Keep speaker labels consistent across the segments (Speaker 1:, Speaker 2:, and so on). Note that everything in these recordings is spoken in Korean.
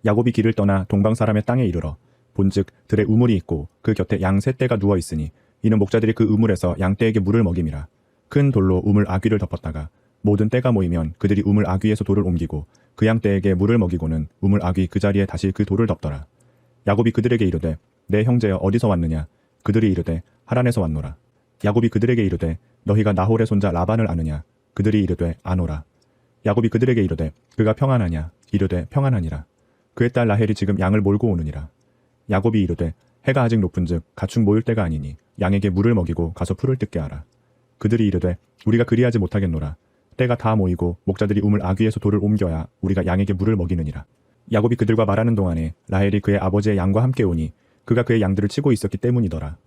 Speaker 1: 야곱이 길을 떠나 동방 사람의 땅에 이르러 본즉 들에 우물이 있고 그 곁에 양 세 떼가 누워 있으니 이는 목자들이 그 우물에서 양 떼에게 물을 먹임이라. 큰 돌로 우물 아귀를 덮었다가 모든 떼가 모이면 그들이 우물 아귀에서 돌을 옮기고 그 양 떼에게 물을 먹이고는 우물 아귀 그 자리에 다시 그 돌을 덮더라. 야곱이 그들에게 이르되 내 형제여 어디서 왔느냐? 그들이 이르되 하란에서 왔노라. 야곱이 그들에게 이르되 너희가 나홀의 손자 라반을 아느냐? 그들이 이르되 아노라. 야곱이 그들에게 이르되 그가 평안하냐? 이르되 평안하니라. 그의 딸 라헬이 지금 양을 몰고 오느니라. 야곱이 이르되 해가 아직 높은즉 가축 모일 때가 아니니 양에게 물을 먹이고 가서 풀을 뜯게 하라. 그들이 이르되 우리가 그리하지 못하겠노라. 때가 다 모이고 목자들이 우물 아귀에서 돌을 옮겨야 우리가 양에게 물을 먹이느니라. 야곱이 그들과 말하는 동안에 라헬이 그의 아버지의 양과 함께 오니 그가 그의 양들을 치고 있었기 때문이더라.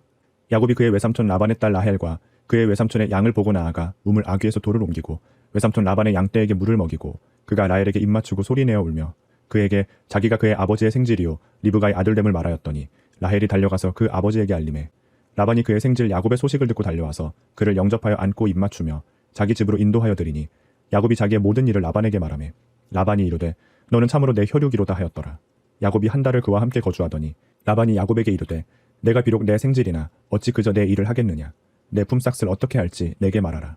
Speaker 1: 야곱이 그의 외삼촌 라반의 딸 라헬과 그의 외삼촌의 양을 보고 나아가 우물 아귀에서 돌을 옮기고 외삼촌 라반의 양떼에게 물을 먹이고 그가 라헬에게 입맞추고 소리내어 울며 그에게 자기가 그의 아버지의 생질이요 리브가의 아들됨을 말하였더니 라헬이 달려가서 그 아버지에게 알림해 라반이 그의 생질 야곱의 소식을 듣고 달려와서 그를 영접하여 안고 입맞추며 자기 집으로 인도하여 드리니 야곱이 자기의 모든 일을 라반에게 말하매 라반이 이르되 너는 참으로 내 혈육이로다 하였더라. 야곱이 한 달을 그와 함께 거주하더니 라반이 야곱에게 이르되 내가 비록 내 생질이나 어찌 그저 내 일을 하겠느냐. 내 품삯을 어떻게 할지 내게 말하라.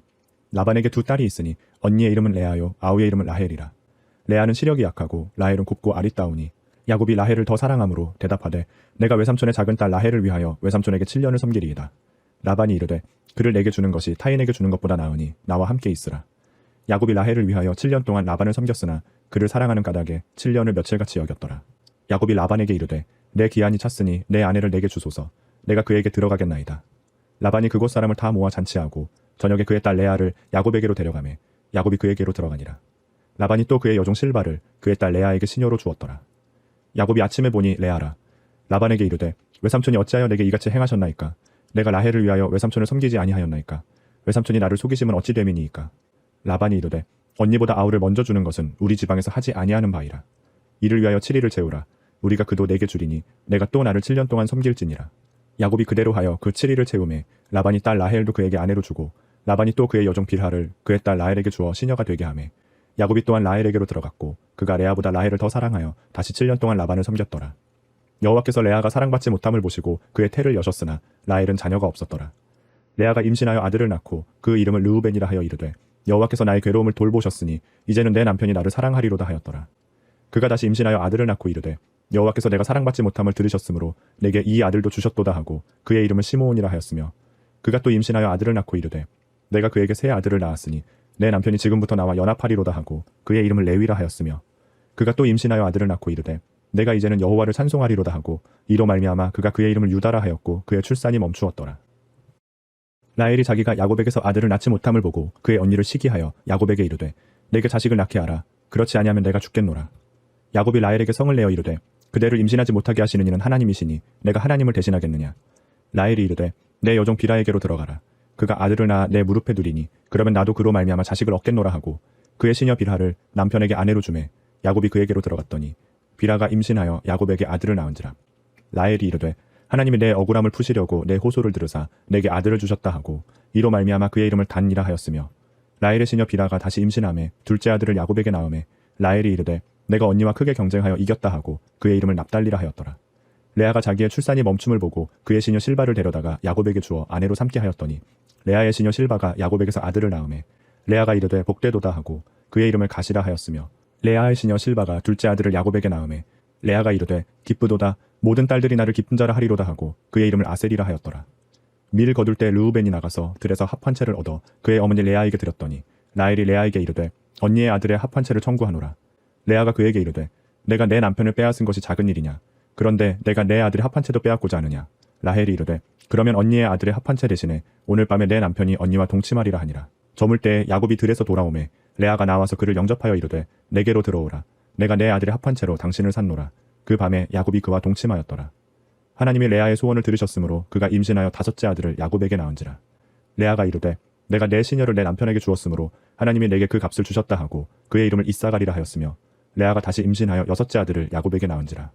Speaker 1: 라반에게 두 딸이 있으니 언니의 이름은 레아요 아우의 이름은 라헬이라. 레아는 시력이 약하고 라헬은 곱고 아리따우니 야곱이 라헬을 더 사랑함으로 대답하되 내가 외삼촌의 작은 딸 라헬을 위하여 외삼촌에게 7년을 섬기리이다. 라반이 이르되 그를 내게 주는 것이 타인에게 주는 것보다 나으니 나와 함께 있으라. 야곱이 라헬을 위하여 7년 동안 라반을 섬겼으나 그를 사랑하는 까닭에 7년을 며칠같이 여겼더라. 야곱이 라반에게 이르되 내 기한이 찼으니 내 아내를 내게 주소서. 내가 그에게 들어가겠나이다. 라반이 그곳 사람을 다 모아 잔치하고 저녁에 그의 딸 레아를 야곱에게로 데려가매 야곱이 그에게로 들어가니라. 라반이 또 그의 여종 실바를 그의 딸 레아에게 시녀로 주었더라. 야곱이 아침에 보니 레아라. 라반에게 이르되 외삼촌이 어찌하여 내게 이같이 행하셨나이까? 내가 라헬을 위하여 외삼촌을 섬기지 아니하였나이까? 외삼촌이 나를 속이심은 어찌 됨이니이까? 라반이 이르되 언니보다 아우를 먼저 주는 것은 우리 지방에서 하지 아니하는 바이라. 이를 위하여 7일을 채우라. 우리가 그도 내게 주리니 내가 또 나를 7년 동안 섬길지니라. 야곱이 그대로 하여 그 7일을 채우매 라반이 딸 라헬도 그에게 아내로 주고 라반이 또 그의 여종 빌하를 그의 딸 라헬에게 주어 시녀가 되게 하매 야곱이 또한 라헬에게로 들어갔고 그가 레아보다 라헬을 더 사랑하여 다시 7년 동안 라반을 섬겼더라. 여호와께서 레아가 사랑받지 못함을 보시고 그의 태를 여셨으나 라헬은 자녀가 없었더라. 레아가 임신하여 아들을 낳고 그 이름을 르우벤이라 하여 이르되 여호와께서 나의 괴로움을 돌보셨으니 이제는 내 남편이 나를 사랑하리로다 하였더라. 그가 다시 임신하여 아들을 낳고 이르되 여호와께서 내가 사랑받지 못함을 들으셨으므로 내게 이 아들도 주셨도다 하고 그의 이름을 시므온이라 하였으며 그가 또 임신하여 아들을 낳고 이르되 내가 그에게 새 아들을 낳았으니 내 남편이 지금부터 나와 연합하리로다 하고 그의 이름을 레위라 하였으며 그가 또 임신하여 아들을 낳고 이르되 내가 이제는 여호와를 찬송하리로다 하고 이로 말미암아 그가 그의 이름을 유다라 하였고 그의 출산이 멈추었더라. 라헬이 자기가 야곱에게서 아들을 낳지 못함을 보고 그의 언니를 시기하여 야곱에게 이르되 내게 자식을 낳게 하라. 그렇지 아니하면 내가 죽겠노라. 야곱이 라헬에게 성을 내어 이르되 그대를 임신하지 못하게 하시는 이는 하나님이시니 내가 하나님을 대신하겠느냐. 라헬이 이르되 내 여종 비라에게로 들어가라. 그가 아들을 낳아 내 무릎에 두리니 그러면 나도 그로 말미암아 자식을 얻겠노라 하고 그의 시녀 빌하를 남편에게 아내로 주매 야곱이 그에게로 들어갔더니 비라가 임신하여 야곱에게 아들을 낳은지라. 라헬이 이르되 하나님이 내 억울함을 푸시려고 내 호소를 들으사 내게 아들을 주셨다 하고 이로 말미암아 그의 이름을 단이라 하였으며 라헬의 시녀 비라가 다시 임신하매 둘째 아들을 야곱에게 낳음에 라헬이 이르되 내가 언니와 크게 경쟁하여 이겼다 하고 그의 이름을 납달리라 하였더라. 레아가 자기의 출산이 멈춤을 보고 그의 시녀 실바를 데려다가 야곱에게 주어 아내로 삼게 하였더니 레아의 시녀 실바가 야곱에게서 아들을 낳음에 레아가 이르되 복되도다 하고 그의 이름을 가시라 하였으며 레아의 시녀 실바가 둘째 아들을 야곱에게 낳음에 레아가 이르되 기쁘도다 모든 딸들이 나를 기쁜 자라 하리로다 하고 그의 이름을 아셀이라 하였더라. 밀 거둘 때 르우벤이 나가서 들에서 합 한 채를 얻어 그의 어머니 레아에게 드렸더니 라헬이 레아에게 이르되 언니의 아들의 합 한 채를 청구하노라. 레아가 그에게 이르되 내가 내 남편을 빼앗은 것이 작은 일이냐. 그런데 내가 내 아들의 합 한 채도 빼앗고자 하느냐. 라헬이 이르되 그러면 언니의 아들의 합 한 채 대신에 오늘 밤에 내 남편이 언니와 동침하리라 하니라. 저물 때에 야곱이 들에서 돌아오매 레아가 나와서 그를 영접하여 이르되 내게로 들어오라. 내가 내 아들의 합 한 채로 당신을 샀노라. 그 밤에 야곱이 그와 동침하였더라. 하나님이 레아의 소원을 들으셨으므로 그가 임신하여 다섯째 아들을 야곱에게 낳은지라. 레아가 이르되 내가 내 시녀를 내 남편에게 주었으므로 하나님이 내게 그 값을 주셨다 하고 그의 이름을 이사가리라 하였으며 레아가 다시 임신하여 여섯째 아들을 야곱에게 낳은지라.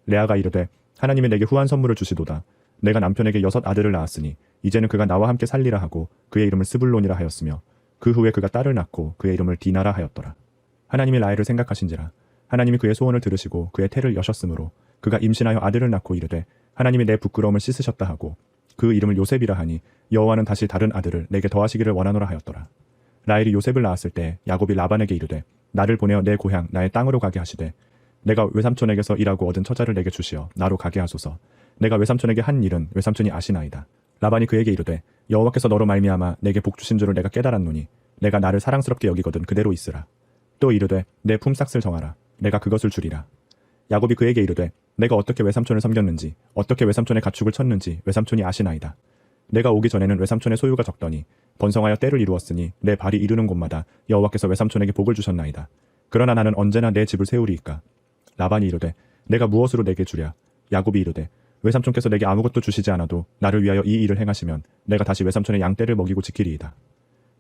Speaker 1: 레아가 이르되 하나님이 내게 후한 선물을 주시도다. 내가 남편에게 여섯 아들을 낳았으니 이제는 그가 나와 함께 살리라 하고 그의 이름을 스불론이라 하였으며 그 후에 그가 딸을 낳고 그의 이름을 디나라 하였더라. 하나님이 라헬을 생각하신지라. 하나님이 그의 소원을 들으시고 그의 태를 여셨으므로 그가 임신하여 아들을 낳고 이르되 하나님이 내 부끄러움을 씻으셨다 하고 그 이름을 요셉이라 하니 여호와는 다시 다른 아들을 내게 더하시기를 원하노라 하였더라. 라헬이 요셉을 낳았을 때 야곱이 라반에게 이르되 나를 보내어 내 고향 나의 땅으로 가게 하시되 내가 외삼촌에게서 일하고 얻은 처자를 내게 주시어 나로 가게 하소서. 내가 외삼촌에게 한 일은 외삼촌이 아시나이다. 라반이 그에게 이르되 여호와께서 너로 말미암아 내게 복 주신 줄을 내가 깨달았노니 내가 나를 사랑스럽게 여기거든 그대로 있으라. 또 이르되 내 품삯을 정하라. 내가 그것을 주리라. 야곱이 그에게 이르되 내가 어떻게 외삼촌을 섬겼는지 어떻게 외삼촌의 가축을 쳤는지 외삼촌이 아시나이다. 내가 오기 전에는 외삼촌의 소유가 적더니 번성하여 때를 이루었으니 내 발이 이르는 곳마다 여호와께서 외삼촌에게 복을 주셨나이다. 그러나 나는 언제나 내 집을 세우리이까. 라반이 이르되 내가 무엇으로 내게 주랴. 야곱이 이르되 외삼촌께서 내게 아무것도 주시지 않아도 나를 위하여 이 일을 행하시면 내가 다시 외삼촌의 양떼를 먹이고 지키리이다.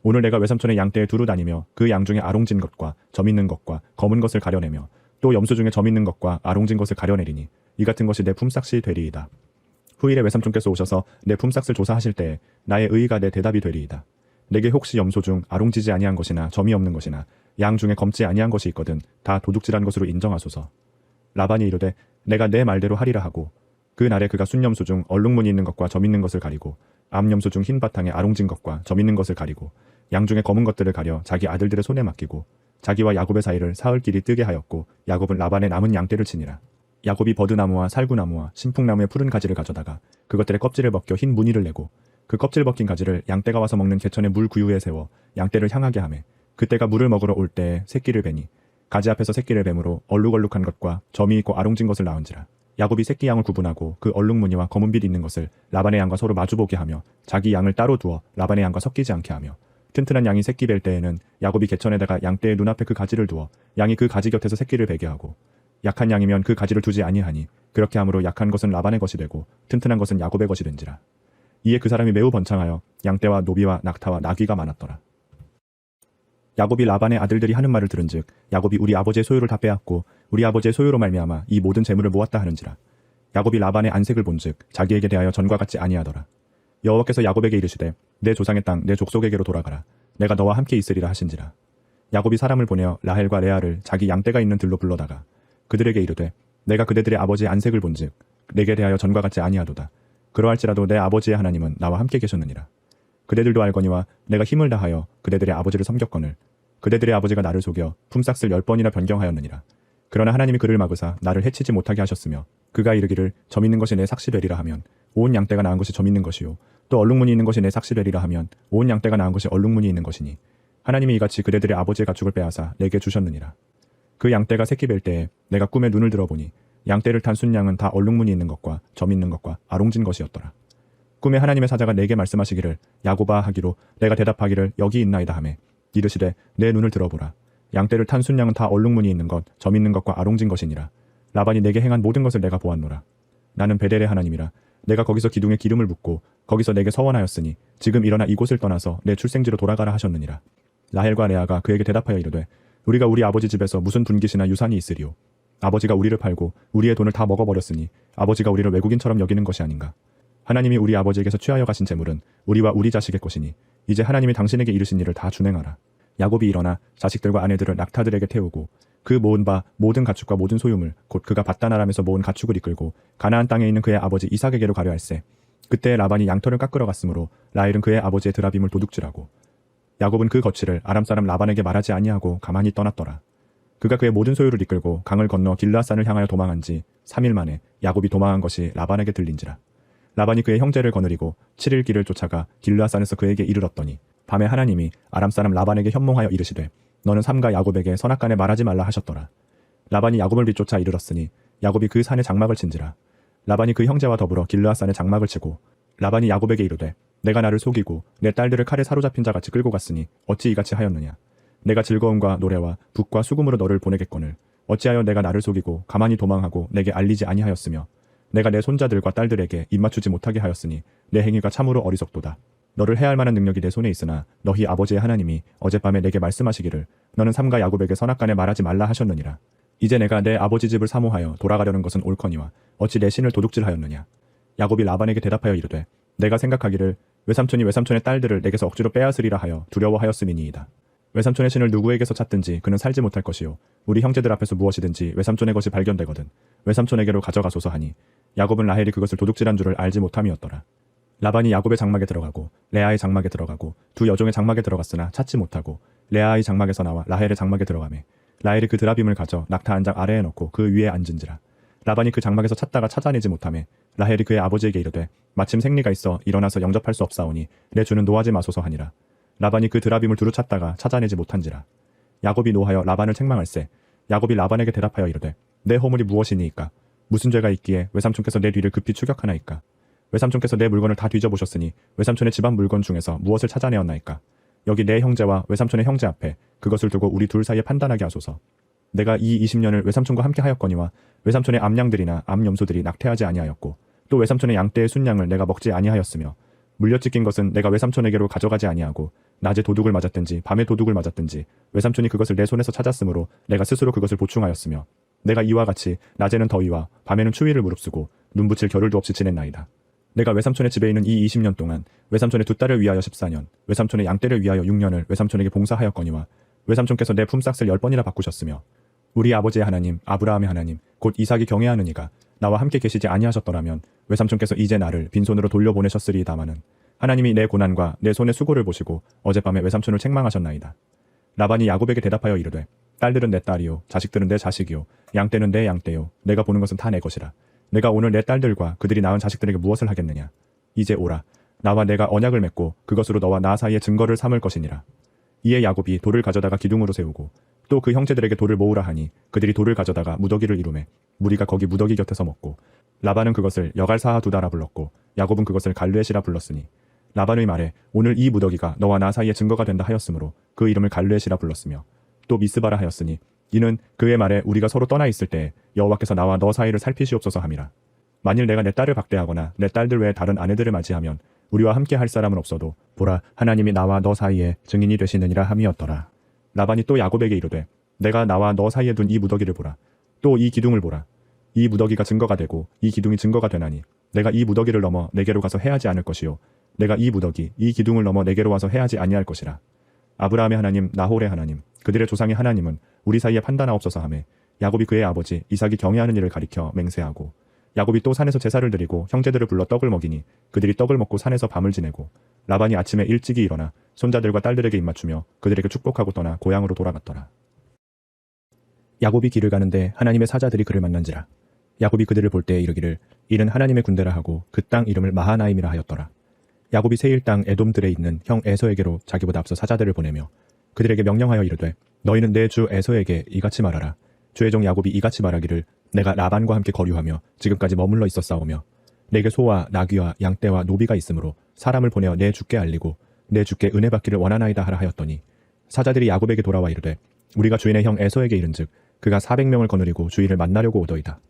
Speaker 1: 오늘 내가 외삼촌의 양떼에 두루 다니며 그 양 중에 아롱진 것과 점 있는 것과 검은 것을 가려내며 또 염소 중에 점 있는 것과 아롱진 것을 가려내리니 이 같은 것이 내 품삯이 되리이다. 후일에 외삼촌께서 오셔서 내 품삯을 조사하실 때에 나의 의의가 내 대답이 되리이다. 내게 혹시 염소 중 아롱지지 아니한 것이나 점이 없는 것이나 양 중에 검지 아니한 것이 있거든 다 도둑질한 것으로 인정하소서. 라반이 이르되 내가 내 말대로 하리라 하고 그 날에 그가 순염소 중 얼룩무늬 있는 것과 점 있는 것을 가리고 암염소 중 흰 바탕에 아롱진 것과 점 있는 것을 가리고 양 중에 검은 것들을 가려 자기 아들들의 손에 맡기고 자기와 야곱의 사이를 사흘길이 뜨게 하였고 야곱은 라반의 남은 양떼를 치니라. 야곱이 버드나무와 살구나무와 신풍나무의 푸른 가지를 가져다가 그것들의 껍질을 벗겨 흰 무늬를 내고 그 껍질 벗긴 가지를 양떼가 와서 먹는 개천의 물 구유에 세워 양떼를 향하게 하매 그때가 물을 먹으러 올 때에 새끼를 베니 가지 앞에서 새끼를 뱀으로 얼룩얼룩한 것과 점이 있고 아롱진 것을 낳은지라. 야곱이 새끼 양을 구분하고 그 얼룩무늬와 검은빛 있는 것을 라반의 양과 서로 마주보게 하며 자기 양을 따로 두어 라반의 양과 섞이지 않게 하며 튼튼한 양이 새끼 뵐 때에는 야곱이 개천에다가 양떼의 눈앞에 그 가지를 두어 양이 그 가지 곁에서 새끼를 베게 하고 약한 양이면 그 가지를 두지 아니하니 그렇게 함으로 약한 것은 라반의 것이 되고 튼튼한 것은 야곱의 것이 된지라. 이에 그 사람이 매우 번창하여 양떼와 노비와 낙타와 나귀가 많았더라. 야곱이 라반의 아들들이 하는 말을 들은즉 야곱이 우리 아버지의 소유를 다 빼앗고 우리 아버지의 소유로 말미암아 이 모든 재물을 모았다 하는지라. 야곱이 라반의 안색을 본즉 자기에게 대하여 전과 같지 아니하더라. 여호와께서 야곱에게 이르시되 내 조상의 땅 내 족속에게로 돌아가라. 내가 너와 함께 있으리라 하신지라. 야곱이 사람을 보내어 라헬과 레아를 자기 양떼가 있는 들로 불러다가 그들에게 이르되 내가 그대들의 아버지의 안색을 본즉 내게 대하여 전과 같지 아니하도다. 그러할지라도 내 아버지의 하나님은 나와 함께 계셨느니라. 그대들도 알거니와 내가 힘을 다하여 그대들의 아버지를 섬겼거늘 그대들의 아버지가 나를 속여 품삯을 10번이나 변경하였느니라. 그러나 하나님이 그를 막으사 나를 해치지 못하게 하셨으며 그가 이르기를 점 있는 것이 내 삭시 되리라 하면 온 양떼가 낳은 것이 점 있는 것이요 또 얼룩무늬 있는 것이 내 삭시 되리라 하면 온 양떼가 낳은 것이 얼룩무늬 있는 것이니 하나님이 이같이 그대들의 아버지의 가축을 빼앗아 내게 주셨느니라. 그 양떼가 새끼 뵐 때에 내가 꿈에 눈을 들어보니 양떼를 탄 순양은 다 얼룩무늬 있는 것과 점 있는 것과 아롱진 것이었더라. 꿈에 하나님의 사자가 내게 말씀하시기를 야곱아 하기로 내가 대답하기를 여기 있나이다 하매 이르시되 내 눈을 들어보라. 양떼를 탄 순양은 다 얼룩무늬 있는 것, 점 있는 것과 아롱진 것이니라. 라반이 내게 행한 모든 것을 내가 보았노라. 나는 베델의 하나님이라. 내가 거기서 기둥에 기름을 붓고 거기서 내게 서원하였으니 지금 일어나 이곳을 떠나서 내 출생지로 돌아가라 하셨느니라. 라헬과 레아가 그에게 대답하여 이르되 우리가 우리 아버지 집에서 무슨 분깃이나 유산이 있으리요. 아버지가 우리를 팔고 우리의 돈을 다 먹어버렸으니 아버지가 우리를 외국인처럼 여기는 것이 아닌가. 하나님이 우리 아버지에게서 취하여 가신 재물은 우리와 우리 자식의 것이니 이제 하나님이 당신에게 이르신 일을 다 준행하라. 야곱이 일어나 자식들과 아내들을 낙타들에게 태우고 그 모은 바 모든 가축과 모든 소유물 곧 그가 밧다나람에서 모은 가축을 이끌고 가나안 땅에 있는 그의 아버지 이삭에게로 가려 할세. 그때 라반이 양털을 깎으러 갔으므로 라헬은 그의 아버지의 드라빔을 도둑질하고 야곱은 그 거취를 아람 사람 라반에게 말하지 아니하고 가만히 떠났더라. 그가 그의 모든 소유를 이끌고 강을 건너 길르앗산을 향하여 도망한 지 3일 만에 야곱이 도망한 것이 라반에게 들린지라. 라반이 그의 형제를 거느리고 7일 길을 쫓아가 길르앗산에서 그에게 이르렀더니 밤에 하나님이 아람 사람 라반에게 현몽하여 이르시되 너는 삼가 야곱에게 선악간에 말하지 말라 하셨더라. 라반이 야곱을 비쫓아 이르렀으니 야곱이 그 산에 장막을 친지라. 라반이 그 형제와 더불어 길르앗산에 장막을 치고 라반이 야곱에게 이르되 내가 나를 속이고 내 딸들을 칼에 사로잡힌 자같이 끌고 갔으니 어찌 이같이 하였느냐. 내가 즐거움과 노래와 북과 수금으로 너를 보내겠거늘 어찌하여 내가 나를 속이고 가만히 도망하고 내게 알리지 아니하였으며 내가 내 손자들과 딸들에게 입맞추지 못하게 하였으니 내 행위가 참으로 어리석도다. 너를 해할 만한 능력이 내 손에 있으나 너희 아버지의 하나님이 어젯밤에 내게 말씀하시기를 너는 삼가 야곱에게 선악간에 말하지 말라 하셨느니라. 이제 내가 내 아버지 집을 사모하여 돌아가려는 것은 옳거니와 어찌 내 신을 도둑질하였느냐. 야곱이 라반에게 대답하여 이르되 내가 생각하기를 외삼촌이 외삼촌의 딸들을 내게서 억지로 빼앗으리라 하여 두려워하였음이니이다. 외삼촌의 신을 누구에게서 찾든지 그는 살지 못할 것이요 우리 형제들 앞에서 무엇이든지 외삼촌의 것이 발견되거든 외삼촌에게로 가져가소서 하니 야곱은 라헬이 그것을 도둑질한 줄을 알지 못함이었더라. 라반이 야곱의 장막에 들어가고 레아의 장막에 들어가고 두 여종의 장막에 들어갔으나 찾지 못하고 레아의 장막에서 나와 라헬의 장막에 들어가매 라헬이 그 드라빔을 가져 낙타 한 장 아래에 넣고 그 위에 앉은지라. 라반이 그 장막에서 찾다가 찾아내지 못하매 라헬이 그의 아버지에게 이르되 마침 생리가 있어 일어나서 영접할 수 없사오니 내 주는 노하지 마소서 하니라. 라반이 그 드라빔을 두루 찾다가 찾아내지 못한지라. 야곱이 노하여 라반을 책망할세. 야곱이 라반에게 대답하여 이르되 내 허물이 무엇이니이까? 무슨 죄가 있기에 외삼촌께서 내 뒤를 급히 추격하나이까? 외삼촌께서 내 물건을 다 뒤져보셨으니 외삼촌의 집안 물건 중에서 무엇을 찾아내었나이까? 여기 내 형제와 외삼촌의 형제 앞에 그것을 두고 우리 둘 사이에 판단하게 하소서. 내가 이 20년을 외삼촌과 함께 하였거니와 외삼촌의 암양들이나 암염소들이 낙태하지 아니하였고 또 외삼촌의 양떼의 순양을 내가 먹지 아니하였으며 물려찢긴 것은 내가 외삼촌에게로 가져가지 아니하고 낮에 도둑을 맞았든지 밤에 도둑을 맞았든지 외삼촌이 그것을 내 손에서 찾았으므로 내가 스스로 그것을 보충하였으며 내가 이와 같이 낮에는 더위와 밤에는 추위를 무릅쓰고 눈붙일 겨를도 없이 지냈나이다. 내가 외삼촌의 집에 있는 이 20년 동안 외삼촌의 두 딸을 위하여 14년 외삼촌의 양떼를 위하여 6년을 외삼촌에게 봉사하였거니와 외삼촌께서 내 품삯을 10번이나 바꾸셨으며 우리 아버지의 하나님 아브라함의 하나님 곧 이삭이 경외하는 이가 나와 함께 계시지 아니하셨더라면 외삼촌께서 이제 나를 빈손으로 돌려보내셨으리이다마는 하나님이 내 고난과 내 손의 수고를 보시고 어젯밤에 외삼촌을 책망하셨나이다. 라반이 야곱에게 대답하여 이르되 딸들은 내 딸이요 자식들은 내 자식이요 양떼는 내 양떼요 내가 보는 것은 다 내 것이라. 내가 오늘 내 딸들과 그들이 낳은 자식들에게 무엇을 하겠느냐. 이제 오라. 나와 내가 언약을 맺고 그것으로 너와 나 사이의 증거를 삼을 것이니라. 이에 야곱이 돌을 가져다가 기둥으로 세우고 또 그 형제들에게 돌을 모으라 하니 그들이 돌을 가져다가 무더기를 이루매 무리가 거기 무더기 곁에서 먹고 라반은 그것을 여갈사하두다라 불렀고 야곱은 그것을 갈르엣이라 불렀으니 라반의 말에 오늘 이 무더기가 너와 나 사이의 증거가 된다 하였으므로 그 이름을 갈르엣이라 불렀으며 또 미스바라 하였으니 이는 그의 말에 우리가 서로 떠나 있을 때 여호와께서 나와 너 사이를 살피시옵소서 함이라. 만일 내가 내 딸을 박대하거나 내 딸들 외에 다른 아내들을 맞이하면 우리와 함께 할 사람은 없어도 보라 하나님이 나와 너 사이에 증인이 되시느니라 함이었더라. 라반이 또 야곱에게 이르되 내가 나와 너 사이에 둔 이 무더기를 보라. 또 이 기둥을 보라. 이 무더기가 증거가 되고 이 기둥이 증거가 되나니 내가 이 무더기를 넘어 내게로 가서 해하지 않을 것이요 내가 이 무더기 이 기둥을 넘어 내게로 와서 해하지 아니할 것이라. 아브라함의 하나님 나홀의 하나님 그들의 조상의 하나님은 우리 사이에 판단하옵소서 하매 야곱이 그의 아버지 이삭이 경외하는 일을 가리켜 맹세하고 야곱이 또 산에서 제사를 드리고 형제들을 불러 떡을 먹이니 그들이 떡을 먹고 산에서 밤을 지내고 라반이 아침에 일찍이 일어나 손자들과 딸들에게 입맞추며 그들에게 축복하고 떠나 고향으로 돌아갔더라. 야곱이 길을 가는데 하나님의 사자들이 그를 만난지라. 야곱이 그들을 볼 때 이르기를 이는 하나님의 군대라 하고 그 땅 이름을 마하나임이라 하였더라. 야곱이 세일 땅 에돔들에 있는 형 에서에게로 자기보다 앞서 사자들을 보내며 그들에게 명령하여 이르되 너희는 내 주 에서에게 이같이 말하라. 주의 종 야곱이 이같이 말하기를 내가 라반과 함께 거류하며 지금까지 머물러 있었사오며 내게 소와 나귀와 양떼와 노비가 있으므로 사람을 보내어 내 주께 알리고 내 주께 은혜 받기를 원하나이다 하라 하였더니 사자들이 야곱에게 돌아와 이르되 우리가 주인의 형 에서에게 이른즉 그가 400명을 거느리고 주인을 만나려고 오더이다.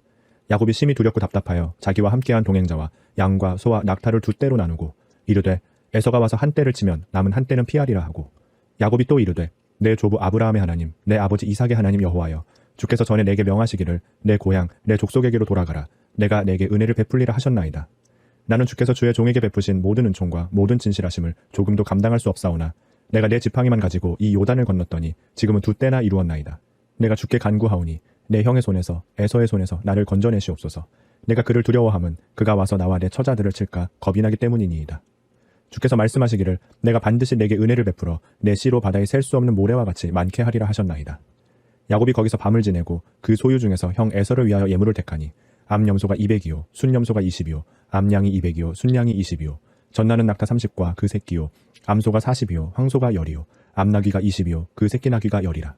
Speaker 1: 야곱이 심히 두렵고 답답하여 자기와 함께한 동행자와 양과 소와 낙타를 두 떼로 나누고 이르되 에서가 와서 한 떼를 치면 남은 한 떼는 피하리라 하고 야곱이 또 이르되 내 조부 아브라함의 하나님 내 아버지 이삭의 하나님 여호와여 주께서 전에 내게 명하시기를 내 고향 내 족속에게로 돌아가라. 내가 내게 은혜를 베풀리라 하셨나이다. 나는 주께서 주의 종에게 베푸신 모든 은총과 모든 진실하심을 조금도 감당할 수 없사오나 내가 내 지팡이만 가지고 이 요단을 건넜더니 지금은 두 때나 이루었나이다. 내가 주께 간구하오니 내 형의 손에서 에서의 손에서 나를 건져내시옵소서. 내가 그를 두려워함은 그가 와서 나와 내 처자들을 칠까 겁이 나기 때문이니이다. 주께서 말씀하시기를 내가 반드시 내게 은혜를 베풀어 내 씨로 바다에 셀 수 없는 모래와 같이 많게 하리라 하셨나이다. 야곱이 거기서 밤을 지내고 그 소유 중에서 형 에서를 위하여 예물을 택하니 암염소가 200이요 순염소가 20이요 암양이 200이요 순양이 20이요 전나는 낙타 30과 그 새끼요 암소가 40이요 황소가 10이요 암나귀가 20이요 그 새끼 나귀가 10이라.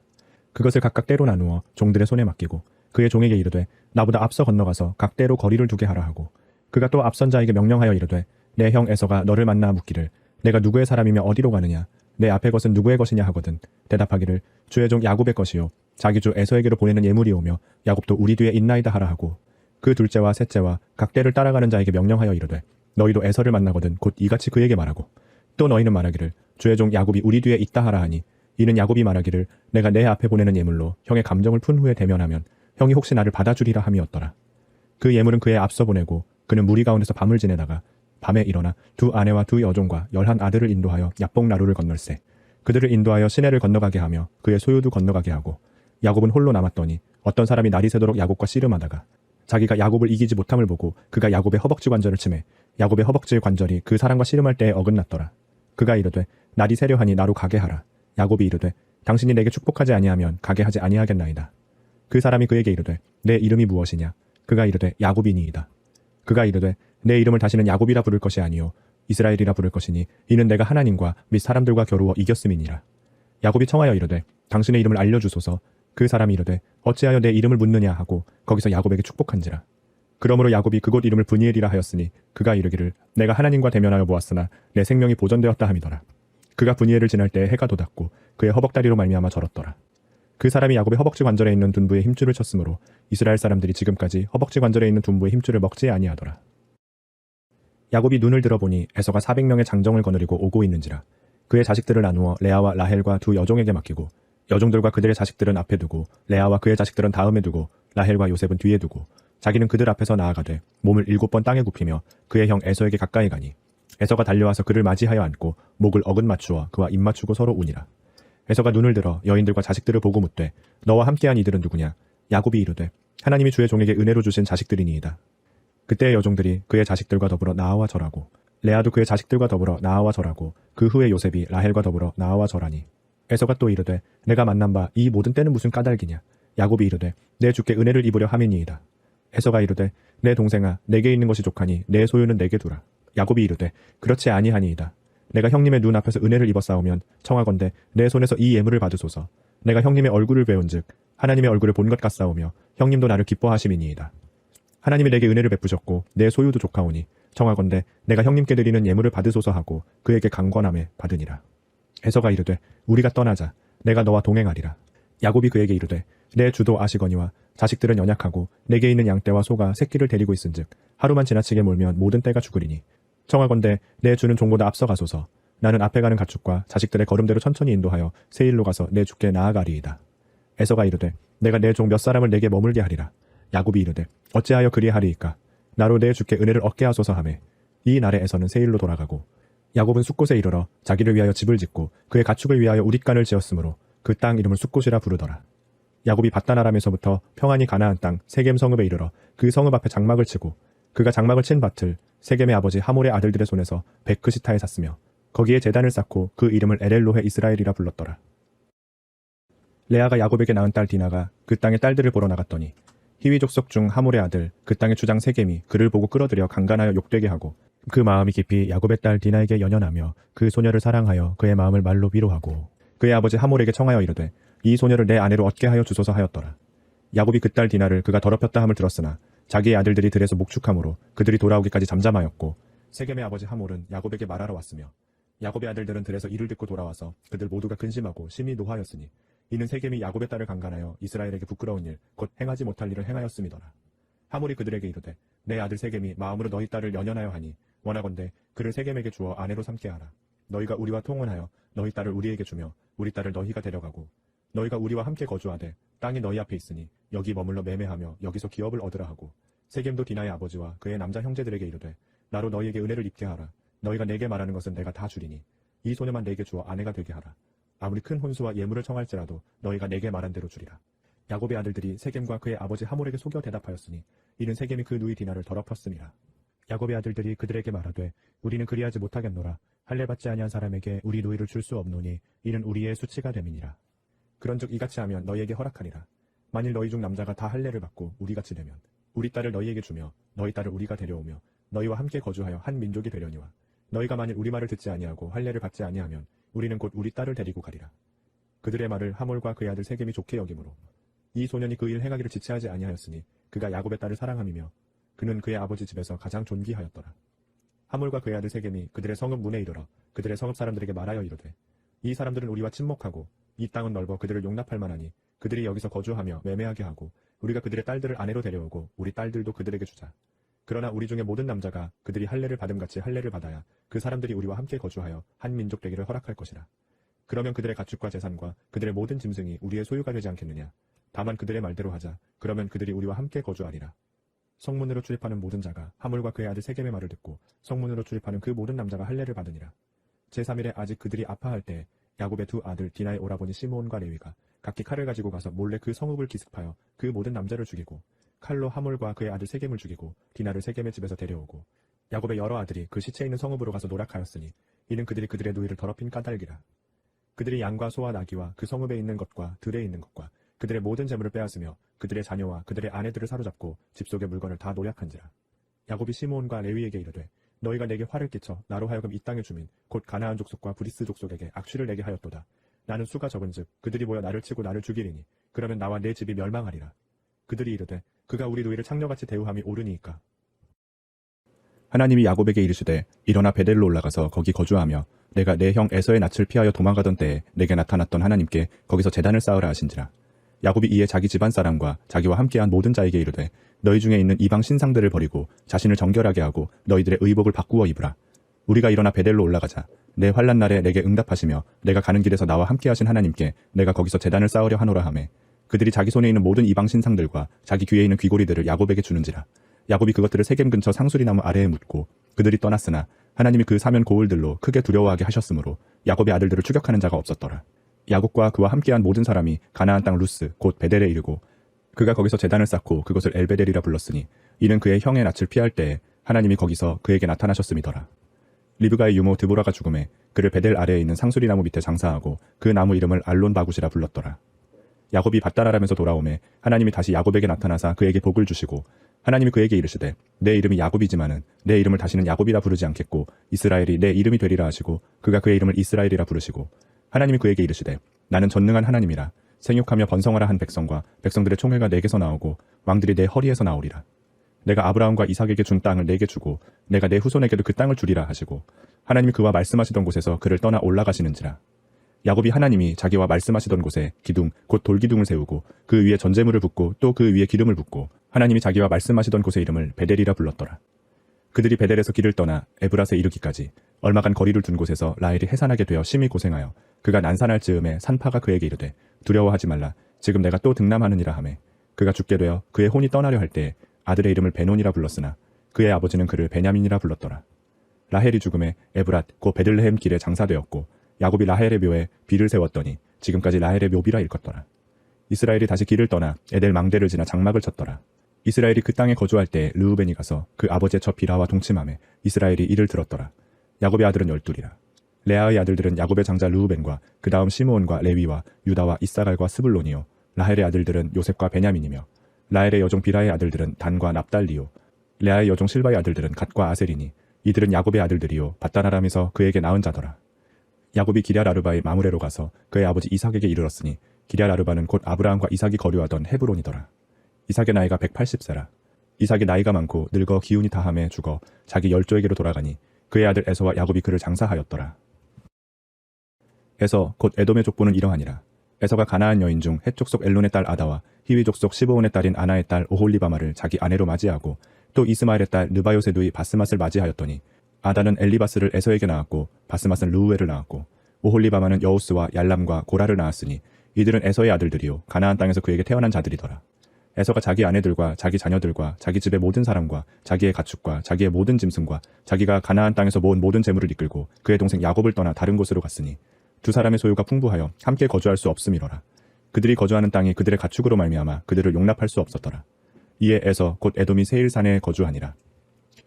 Speaker 1: 그것을 각각 때로 나누어 종들의 손에 맡기고 그의 종에게 이르되 나보다 앞서 건너가서 각 때로 거리를 두게 하라 하고 그가 또 앞선 자에게 명령하여 이르되 내 형 에서가 너를 만나 묻기를 내가 누구의 사람이며 어디로 가느냐 내 앞에 것은 누구의 것이냐 하거든 대답하기를 주의 종 야곱의 것이요 자기 주 에서에게로 보내는 예물이 오며 야곱도 우리 뒤에 있나이다 하라 하고 그 둘째와 셋째와 각 때를 따라가는 자에게 명령하여 이르되 너희도 에서를 만나거든 곧 이같이 그에게 말하고 또 너희는 말하기를 주의 종 야곱이 우리 뒤에 있다 하라 하니 이는 야곱이 말하기를 내가 내 앞에 보내는 예물로 형의 감정을 푼 후에 대면하면 형이 혹시 나를 받아주리라 함이었더라. 그 예물은 그의 앞서 보내고 그는 무리 가운데서 밤을 지내다가 밤에 일어나 두 아내와 두 여종과 11 아들을 인도하여 야복 나루를 건널세 그들을 인도하여 시내를 건너가게 하며 그의 소유도 건너가게 하고 야곱은 홀로 남았더니 어떤 사람이 날이 새도록 야곱과 씨름하다가 자기가 야곱을 이기지 못함을 보고 그가 야곱의 허벅지 관절을 치매 야곱의 허벅지의 관절이 그 사람과 씨름할 때에 어긋났더라. 그가 이르되 날이 새려하니 나로 가게 하라. 야곱이 이르되 당신이 내게 축복하지 아니하면 가게 하지 아니하겠나이다. 그 사람이 그에게 이르되 내 이름이 무엇이냐? 그가 이르되 야곱이니이다. 그가 이르되 내 이름을 다시는 야곱이라 부를 것이 아니요 이스라엘이라 부를 것이니 이는 내가 하나님과 및 사람들과 겨루어 이겼음이니라. 야곱이 청하여 이르되 당신의 이름을 알려주소서. 그 사람이 이르되 어찌하여 내 이름을 묻느냐 하고 거기서 야곱에게 축복한지라. 그러므로 야곱이 그곳 이름을 브니엘이라 하였으니 그가 이르기를 내가 하나님과 대면하여 보았으나 내 생명이 보존되었다 함이더라. 그가 브니엘을 지날 때에 해가 돋았고 그의 허벅다리로 말미암아 절었더라. 그 사람이 야곱의 허벅지 관절에 있는 둔부에 힘줄을 쳤으므로 이스라엘 사람들이 지금까지 허벅지 관절에 있는 둔부의 힘줄을 먹지 아니하더라. 야곱이 눈을 들어보니 에서가 400명의 장정을 거느리고 오고 있는지라. 그의 자식들을 나누어 레아와 라헬과 두 여종에게 맡기고 여종들과 그들의 자식들은 앞에 두고 레아와 그의 자식들은 다음에 두고 라헬과 요셉은 뒤에 두고 자기는 그들 앞에서 나아가되 몸을 7번 땅에 굽히며 그의 형 에서에게 가까이 가니 에서가 달려와서 그를 맞이하여 안고 목을 어긋 맞추어 그와 입 맞추고 서로 우니라. 에서가 눈을 들어 여인들과 자식들을 보고 묻되 너와 함께한 이들은 누구냐? 야곱이 이르되 하나님이 주의 종에게 은혜로 주신 자식들이니이다. 그때의 여종들이 그의 자식들과 더불어 나아와 절하고 레아도 그의 자식들과 더불어 나아와 절하고 그 후에 요셉이 라헬과 더불어 나아와 절하니 에서가 또 이르되 내가 만난 바 이 모든 때는 무슨 까닭이냐? 야곱이 이르되 내 주께 은혜를 입으려 함이니이다. 에서가 이르되 내 동생아 내게 있는 것이 족하니 내 소유는 내게 두라. 야곱이 이르되 그렇지 아니하니이다. 내가 형님의 눈 앞에서 은혜를 입었사오면 청하건대 내 손에서 이 예물을 받으소서. 내가 형님의 얼굴을 배운즉 하나님의 얼굴을 본 것 같사오며 형님도 나를 기뻐하심이니이다. 하나님이 내게 은혜를 베푸셨고 내 소유도 족하오니 청하건대 내가 형님께 드리는 예물을 받으소서 하고 그에게 강권함에 받으니라. 에서가 이르되 우리가 떠나자. 내가 너와 동행하리라. 야곱이 그에게 이르되 내 주도 아시거니와 자식들은 연약하고 내게 있는 양떼와 소가 새끼를 데리고 있은즉 하루만 지나치게 몰면 모든 떼가 죽으리니 청하건대 내 주는 종보다 앞서가소서. 나는 앞에 가는 가축과 자식들의 걸음대로 천천히 인도하여 세일로 가서 내 주께 나아가리이다. 에서가 이르되 내가 내 종 몇 사람을 내게 머물게 하리라. 야곱이 이르되 어찌하여 그리하리이까? 나로 내 주께 은혜를 얻게 하소서 하매 이 날에 에서는 세일로 돌아가고 야곱은 숫곳에 이르러 자기를 위하여 집을 짓고 그의 가축을 위하여 우릿간을 지었으므로 그 땅 이름을 숫곳이라 부르더라. 야곱이 밧단 아람에서부터 평안히 가나안 땅 세겜 성읍에 이르러 그 성읍 앞에 장막을 치고 그가 장막을 친 밭을 세겜의 아버지 하몰의 아들들의 손에서 베크시타에 샀으며 거기에 제단을 쌓고 그 이름을 에렐로헤 이스라엘이라 불렀더라. 레아가 야곱에게 낳은 딸 디나가 그 땅의 딸들을 보러 나갔더니 히위 족속 중 하몰의 아들 그 땅의 주장 세겜이 그를 보고 끌어들여 강간하여 욕되게 하고 그 마음이 깊이 야곱의 딸 디나에게 연연하며 그 소녀를 사랑하여 그의 마음을 말로 위로하고 그의 아버지 하몰에게 청하여 이르되 이 소녀를 내 아내로 얻게 하여 주소서 하였더라. 야곱이 그 딸 디나를 그가 더럽혔다 함을 들었으나 자기의 아들들이 들에서 목축함으로 그들이 돌아오기까지 잠잠하였고 세겜의 아버지 하몰은 야곱에게 말하러 왔으며 야곱의 아들들은 들에서 이를 듣고 돌아와서 그들 모두가 근심하고 심히 노하였으니 이는 세겜이 야곱의 딸을 강간하여 이스라엘에게 부끄러운 일 곧 행하지 못할 일을 행하였음이더라. 하몰이 그들에게 이르되 내 아들 세겜이 마음으로 너희 딸을 연연하여 하니 원하건대 그를 세겜에게 주어 아내로 삼게 하라. 너희가 우리와 통혼하여 너희 딸을 우리에게 주며 우리 딸을 너희가 데려가고 너희가 우리와 함께 거주하되 땅이 너희 앞에 있으니 여기 머물러 매매하며 여기서 기업을 얻으라 하고 세겜도 디나의 아버지와 그의 남자 형제들에게 이르되 나로 너희에게 은혜를 입게 하라. 너희가 내게 말하는 것은 내가 다 주리니 이 소녀만 내게 주어 아내가 되게 하라. 아무리 큰 혼수와 예물을 청할지라도 너희가 내게 말한 대로 주리라. 야곱의 아들들이 세겜과 그의 아버지 하몰에게 속여 대답하였으니 이는 세겜이 그 누이 디나를 더럽혔음이라. 야곱의 아들들이 그들에게 말하되 우리는 그리하지 못하겠노라. 할례 받지 아니한 사람에게 우리 누이를 줄 수 없노니 이는 우리의 수치가 됨이니라. 그런즉 이같이 하면 너희에게 허락하리라. 만일 너희 중 남자가 다 할례를 받고 우리같이 되면 우리 딸을 너희에게 주며 너희 딸을 우리가 데려오며 너희와 함께 거주하여 한 민족이 되려니와 너희가 만일 우리 말을 듣지 아니하고 할례를 받지 아니하면 우리는 곧 우리 딸을 데리고 가리라. 그들의 말을 하몰과 그의 아들 세겜이 좋게 여기므로 이 소년이 그 일 행하기를 지체하지 아니하였으니 그가 야곱의 딸을 사랑함이며 그는 그의 아버지 집에서 가장 존귀하였더라. 하몰과 그의 아들 세겜이 그들의 성읍 문에 이르러 그들의 성읍 사람들에게 말하여 이르되 이 사람들은 우리와 친목하고 이 땅은 넓어 그들을 용납할 만하니 그들이 여기서 거주하며 매매하게 하고 우리가 그들의 딸들을 아내로 데려오고 우리 딸들도 그들에게 주자. 그러나 우리 중에 모든 남자가 그들이 할례를 받음같이 할례를 받아야 그 사람들이 우리와 함께 거주하여 한 민족 되기를 허락할 것이라. 그러면 그들의 가축과 재산과 그들의 모든 짐승이 우리의 소유가 되지 않겠느냐. 다만 그들의 말대로 하자. 그러면 그들이 우리와 함께 거주하리라. 성문으로 출입하는 모든 자가 하몰과 그의 아들 세겜의 말을 듣고 성문으로 출입하는 그 모든 남자가 할례를 받으니라. 제3일에 아직 그들이 아파할 때 야곱의 두 아들 디나의 오라버니 시므온과 레위가 각기 칼을 가지고 가서 몰래 그 성읍을 기습하여 그 모든 남자를 죽이고 칼로 하몰과 그의 아들 세겜을 죽이고 디나를 세겜의 집에서 데려오고 야곱의 여러 아들이 그 시체 있는 성읍으로 가서 노략하였으니 이는 그들이 그들의 누이를 더럽힌 까닭이라. 그들이 양과 소와 나귀와 그 성읍에 있는 것과 들에 있는 것과 그들의 모든 재물을 빼앗으며 그들의 자녀와 그들의 아내들을 사로잡고 집 속의 물건을 다 노략한지라. 야곱이 시므온과 레위에게 이르되 너희가 내게 화를 끼쳐 나로 하여금 이 땅의 주민 곧 가나안 족속과 브리스 족속에게 악취를 내게 하였도다. 나는 수가 적은즉 그들이 모여 나를 치고 나를 죽이리니 그러면 나와 내 집이 멸망하리라. 그들이 이르되 그가 우리 누이를 창녀같이 대우함이 옳으니이까. 하나님이 야곱에게 이르시되 일어나 베델로 올라가서 거기 거주하며 내가 내 형 에서의 낯을 피하여 도망가던 때에 내게 나타났던 하나님께 거기서 제단을 쌓으라 하신지라. 야곱이 이에 자기 집안 사람과 자기와 함께한 모든 자에게 이르되 너희 중에 있는 이방 신상들을 버리고 자신을 정결하게 하고 너희들의 의복을 바꾸어 입으라. 우리가 일어나 베델로 올라가자. 내 환난 날에 내게 응답하시며 내가 가는 길에서 나와 함께하신 하나님께 내가 거기서 제단을 쌓으려 하노라 하매 그들이 자기 손에 있는 모든 이방 신상들과 자기 귀에 있는 귀고리들을 야곱에게 주는지라. 야곱이 그것들을 세겜 근처 상수리나무 아래에 묻고 그들이 떠났으나 하나님이 그 사면 고을들로 크게 두려워하게 하셨으므로 야곱의 아들들을 추격하는 자가 없었더라. 야곱과 그와 함께한 모든 사람이 가나안 땅 루스 곧 베델에 이르고 그가 거기서 제단을 쌓고 그것을 엘베델이라 불렀으니 이는 그의 형의 낯을 피할 때에 하나님이 거기서 그에게 나타나셨음이더라. 리브가의 유모 드보라가 죽음에 그를 베델 아래에 있는 상수리 나무 밑에 장사하고 그 나무 이름을 알론 바굿이라 불렀더라. 야곱이 밧다라라면서 돌아오매 하나님이 다시 야곱에게 나타나사 그에게 복을 주시고 하나님이 그에게 이르시되 내 이름이 야곱이지만은 내 이름을 다시는 야곱이라 부르지 않겠고 이스라엘이 내 이름이 되리라 하시고 그가 그의 이름을 이스라엘이라 부르시고 하나님이 그에게 이르시되 나는 전능한 하나님이라 생육하며 번성하라 한 백성과 백성들의 총회가 내게서 나오고 왕들이 내 허리에서 나오리라. 내가 아브라함과 이삭에게 준 땅을 내게 주고 내가 내 후손에게도 그 땅을 주리라 하시고 하나님이 그와 말씀하시던 곳에서 그를 떠나 올라가시는지라. 야곱이 하나님이 자기와 말씀하시던 곳에 기둥 곧 돌기둥을 세우고 그 위에 전제물을 붓고 또 그 위에 기름을 붓고 하나님이 자기와 말씀하시던 곳의 이름을 베델이라 불렀더라. 그들이 베델에서 길을 떠나 에브랏에 이르기까지 얼마간 거리를 둔 곳에서 라헬이 해산하게 되어 심히 고생하여 그가 난산할 즈음에 산파가 그에게 이르되 두려워하지 말라 지금 내가 또 등남하느니라 하매 그가 죽게 되어 그의 혼이 떠나려 할 때에 아들의 이름을 베논이라 불렀으나 그의 아버지는 그를 베냐민이라 불렀더라. 라헬이 죽음에 에브랏 곧 베들레헴 길에 장사되었고 야곱이 라헬의 묘에 비를 세웠더니 지금까지 라헬의 묘비라 일컫더라. 이스라엘이 다시 길을 떠나 에델 망대를 지나 장막을 쳤더라. 이스라엘이 그 땅에 거주할 때 르우벤이 가서 그 아버지의 첫 비라와 동침하매 이스라엘이 이를 들었더라. 야곱의 아들은 12이라. 레아의 아들들은 야곱의 장자 르우벤과 그 다음 시므온과 레위와 유다와 이사갈과 스불론이요 라헬의 아들들은 요셉과 베냐민이며 라헬의 여종 비라의 아들들은 단과 납달리요 레아의 여종 실바의 아들들은 갓과 아셀이니 이들은 야곱의 아들들이요 밧다나람에서 그에게 낳은 자더라. 야곱이 기럇 아르바의 마므레로 가서 그의 아버지 이삭에게 이르렀으니 기럇 아르바는 곧 아브라함과 이삭이 거류하던 헤브론이더라. 이삭의 나이가 180세라. 이삭이 나이가 많고 늙어 기운이 다함에 죽어 자기 열조에게로 돌아가니 그의 아들 에서와 야곱이 그를 장사하였더라. 에서 곧 에돔의 족보는 이러하니라. 에서가 가나안 여인 중 헷 족속 엘론의 딸 아다와 히위 족속 시브온의 딸인 아나의 딸 오홀리바마를 자기 아내로 맞이하고 또 이스마엘의 딸 느바요세 누이 바스맛을 맞이하였더니 아다는 엘리바스를 에서에게 낳았고 바스맛은 르우엘을 낳았고 오홀리바마는 여우스와 얄람과 고라를 낳았으니 이들은 에서의 아들들이요 가나안 땅에서 그에게 태어난 자들이더라. 에서가 자기 아내들과 자기 자녀들과 자기 집의 모든 사람과 자기의 가축과 자기의 모든 짐승과 자기가 가나안 땅에서 모은 모든 재물을 이끌고 그의 동생 야곱을 떠나 다른 곳으로 갔으니 두 사람의 소유가 풍부하여 함께 거주할 수 없음이로라. 그들이 거주하는 땅이 그들의 가축으로 말미암아 그들을 용납할 수 없었더라. 이에 에서 곧 에돔이 세일산에 거주하니라.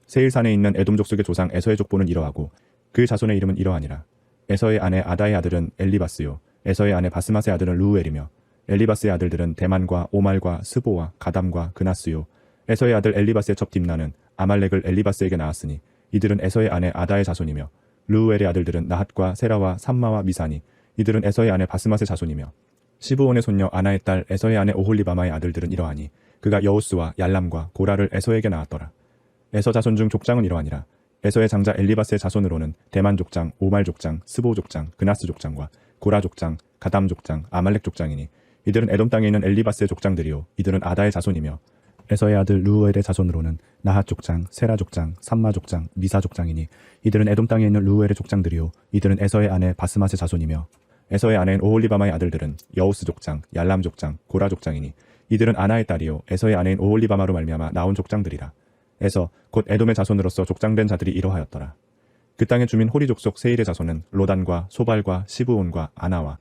Speaker 1: 세일산에 있는 에돔 족속의 조상 에서의 족보는 이러하고 그 자손의 이름은 이러하니라. 에서의 아내 아다의 아들은 엘리바스요 에서의 아내 바스맛의 아들은 르우엘이며 엘리바스의 아들들은 대만과 오말과 스보와 가담과 그나스요 에서의 아들 엘리바스의 첩 딥나는 아말렉을 엘리바스에게 낳았으니 이들은 에서의 아내 아다의 자손이며 르우엘의 아들들은 나핫과 세라와 삼마와 미사니 이들은 에서의 아내 바스맛의 자손이며 시브온의 손녀 아나의 딸 에서의 아내 오홀리바마의 아들들은 이러하니 그가 여우스와 얄람과 고라를 에서에게 낳았더라. 에서 자손 중 족장은 이러하니라. 에서의 장자 엘리바스의 자손으로는 대만 족장, 오말 족장, 스보 족장, 그나스 족장과 고라 족장, 가담 족장, 아말렉 족장이니 이들은 에돔 땅에 있는 엘리바스의 족장들이요 이들은 아다의 자손이며 에서의 아들 르우엘의 자손으로는 나핫 족장, 세라 족장, 삼마 족장, 미사 족장이니 이들은 에돔 땅에 있는 르우엘의 족장들이요 이들은 에서의 아내 바스맛의 자손이며 에서의 아내인 오홀리바마의 아들들은 여우스 족장, 얄람 족장, 고라 족장이니 이들은 아나의 딸이요 에서의 아내인 오홀리바마로 말미암아 나온 족장들이라. 에서 곧 에돔의 자손으로서 족장된 자들이 이러하였더라. 그 땅의 주민 호리 족속 세일의 자손은 로단과 소발과 시브온과 아나와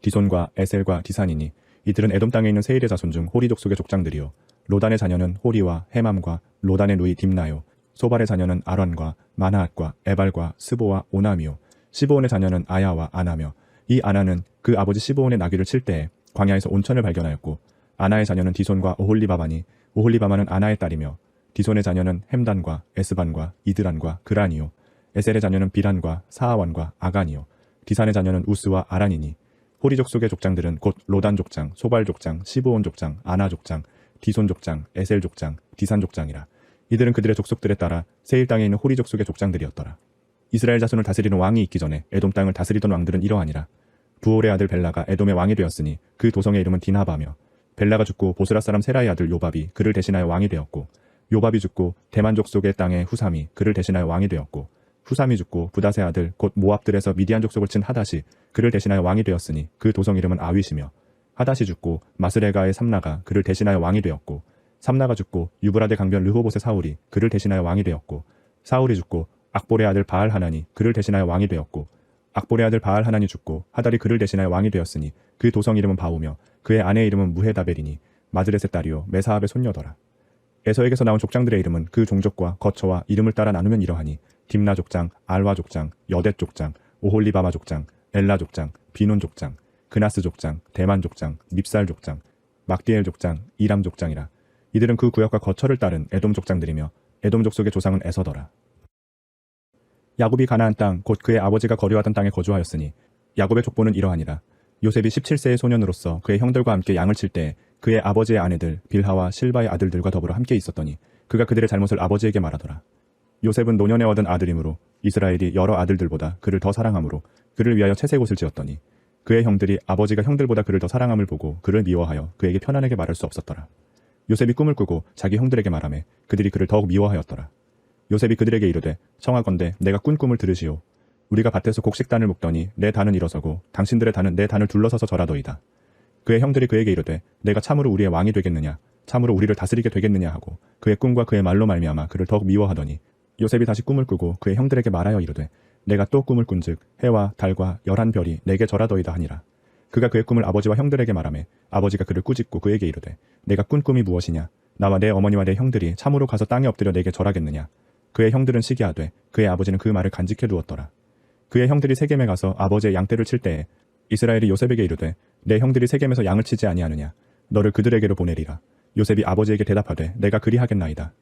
Speaker 1: 디손과 에셀과 디산이니 이들은 에돔 땅에 있는 세일의 자손 중 호리 족속의 족장들이요. 로단의 자녀는 호리와 헤맘과 로단의 누이 딥나요. 소발의 자녀는 아란과 마나앗과 에발과 스보와 오남이요. 시브온의 자녀는 아야와 아나며 이 아나는 그 아버지 시브온의 나귀를 칠 때에 광야에서 온천을 발견하였고 아나의 자녀는 디손과 오홀리바마니 오홀리바마는 아나의 딸이며 디손의 자녀는 햄단과 에스반과 이드란과 그란이요. 에셀의 자녀는 비란과 사하완과 아간이요. 디산의 자녀는 우스와 아란이니 호리 족속의 족장들은 곧 로단 족장, 소발 족장, 시브온 족장, 아나 족장, 디손 족장, 에셀 족장, 디산 족장이라. 이들은 그들의 족속들에 따라 세일 땅에 있는 호리 족속의 족장들이었더라. 이스라엘 자손을 다스리는 왕이 있기 전에 에돔 땅을 다스리던 왕들은 이러하니라. 부올의 아들 벨라가 에돔의 왕이 되었으니 그 도성의 이름은 디나바며 벨라가 죽고 보스라 사람 세라의 아들 요밥이 그를 대신하여 왕이 되었고 요밥이 죽고 대만 족속의 땅의 후삼이 그를 대신하여 왕이 되었고 후삼이 죽고 부닷의 아들 곧 모압들에서 미디안 족속을 친 하닷이 그를 대신하여 왕이 되었으니 그 도성 이름은 아윗이며 하닷이 죽고 마스레가의 삼나가 그를 대신하여 왕이 되었고 삼나가 죽고 유브라데 강변 르호봇의 사울이 그를 대신하여 왕이 되었고 사울이 죽고 악볼의 아들 바알 하나니 그를 대신하여 왕이 되었고 악볼의 아들 바알 하나니 죽고 하달이 그를 대신하여 왕이 되었으니 그 도성 이름은 바우며 그의 아내의 이름은 무헤다벨이니 마드렛의 딸이요 메사압의 손녀더라. 에서에게서 나온 족장들의 이름은 그 종족과 거처와 이름을 따라 나누면 이러하니 딥나 족장, 알와 족장, 여댓 족장, 오홀리바마 족장, 엘라 족장, 비논 족장, 그나스 족장, 대만 족장, 밉살 족장, 막디엘 족장, 이람 족장이라. 이들은 그 구역과 거처를 따른 에돔 족장들이며 에돔 족속의 조상은 에서더라. 야곱이 가나안 땅 곧 그의 아버지가 거류하던 땅에 거주하였으니 야곱의 족보는 이러하니라. 요셉이 17세의 소년으로서 그의 형들과 함께 양을 칠 때 그의 아버지의 아내들 빌하와 실바의 아들들과 더불어 함께 있었더니 그가 그들의 잘못을 아버지에게 말하더라. 요셉은 노년에 얻은 아들이므로 이스라엘이 여러 아들들보다 그를 더 사랑하므로 그를 위하여 채색 옷을 지었더니 그의 형들이 아버지가 형들보다 그를 더 사랑함을 보고 그를 미워하여 그에게 편안하게 말할 수 없었더라. 요셉이 꿈을 꾸고 자기 형들에게 말하매 그들이 그를 더욱 미워하였더라. 요셉이 그들에게 이르되 청하건대 내가 꾼 꿈을 들으시오. 우리가 밭에서 곡식단을 묶더니 내 단은 일어서고 당신들의 단은 내 단을 둘러서서 절하더이다. 그의 형들이 그에게 이르되 내가 참으로 우리의 왕이 되겠느냐 참으로 우리를 다스리게 되겠느냐 하고 그의 꿈과 그의 말로 말미암아 그를 더욱 미워하더니 요셉이 다시 꿈을 꾸고 그의 형들에게 말하여 이르되 내가 또 꿈을 꾼즉 해와 달과 열한 별이 내게 절하더이다 하니라. 그가 그의 꿈을 아버지와 형들에게 말하매 아버지가 그를 꾸짖고 그에게 이르되 내가 꾼 꿈이 무엇이냐 나와 내 어머니와 내 형들이 참으로 가서 땅에 엎드려 내게 절하겠느냐. 그의 형들은 시기하되 그의 아버지는 그 말을 간직해 두었더라. 그의 형들이 세겜에 가서 아버지의 양떼를 칠 때에 이스라엘이 요셉에게 이르되 내 형들이 세겜에서 양을 치지 아니하느냐 너를 그들에게로 보내리라. 요셉이 아버지에게 대답하되 내가 그리하겠나이다.